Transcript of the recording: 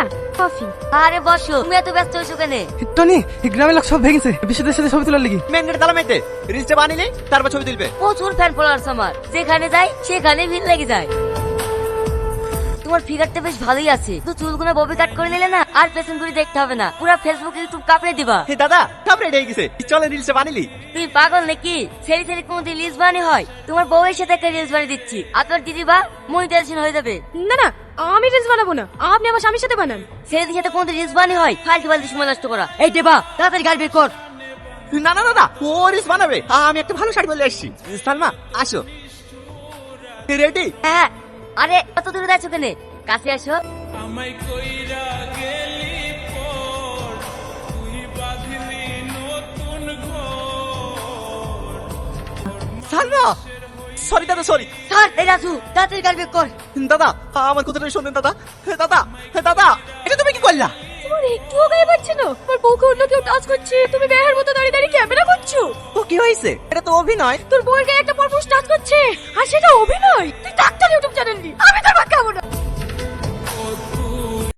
না কফি। আরে বসো, তুমি এত ব্যস্ত হয়েছো কেন? টনি, গ্রামের লোক সব ভেঙেছে বিশ্বদের সাথে ছবি তোলার লিগি। মেন গেটে তালা মেতে রিলসটা বানিলে তারপর ছবি তুলবে। প্রচুর ফ্যান ফলোয়ার্স আমার, যেখানে যাই সেখানে ভিড় লেগে যায়। তোমার ফিগারটা বেশ ভালোই আছে, তো চুলগুলো ববি কাট করে নিলে না আর পেছন ঘুরে দেখতে হবে না, পুরো ফেসবুক ইউটিউব কাঁপড়ে দিবা। হে দাদা সব রেডি হয়ে গেছে, চলে রিলসটা বানিলি। তুই পাগল নাকি? ছেড়ে ছেড়ে কোনদিন রিলস বানি হয়? তোমার বউয়ের সাথে একটা রিলস বানিয়ে দিচ্ছি, আপনার দিদি বা মনিটাইজেশন হয়ে যাবে। না না, আমি রিলস বানাবো না, আপনি আমার স্বামীর সাথে বানান। ছেলেদের সাথে কোনদিন রিলস বানি হয়? ফালতু ফালতু সময় নষ্ট করা। এই দেবা, তাড়াতাড়ি গাড়ি বের কর। না না দাদা, ও রিলস বানাবে। আমি একটা ভালো শাড়ি বলে আসছি। সালমা আসো, রেডি? হ্যাঁ, আরে কত দূরে যাচ্ছ কেন? কাছে আসো। আমায় কইরা গেলি পর তুই বাঁধলি নতুন ঘর। সালমা সরি দাদা সরি। স্যার, এই রাজু, তাড়াতাড়ি গাড়ি বের কর। দাদা আমার কথাটা শোনেন দাদা। দাদা দাদা, এটা তুমি কি করলা? তোমার একটুও গায়ে পাচ্ছে না? আমার বউকে অন্য কেউ টাচ করছে, তুমি বেহার মতো দাঁড়িয়ে দাঁড়িয়ে ক্যামেরা করছো। ও কি হয়েছে? এটা তো অভিনয়। তোর বউয়ের গায়ে একটা পরপুরুষ টাচ করছে, আর সেটা অভিনয়। তুই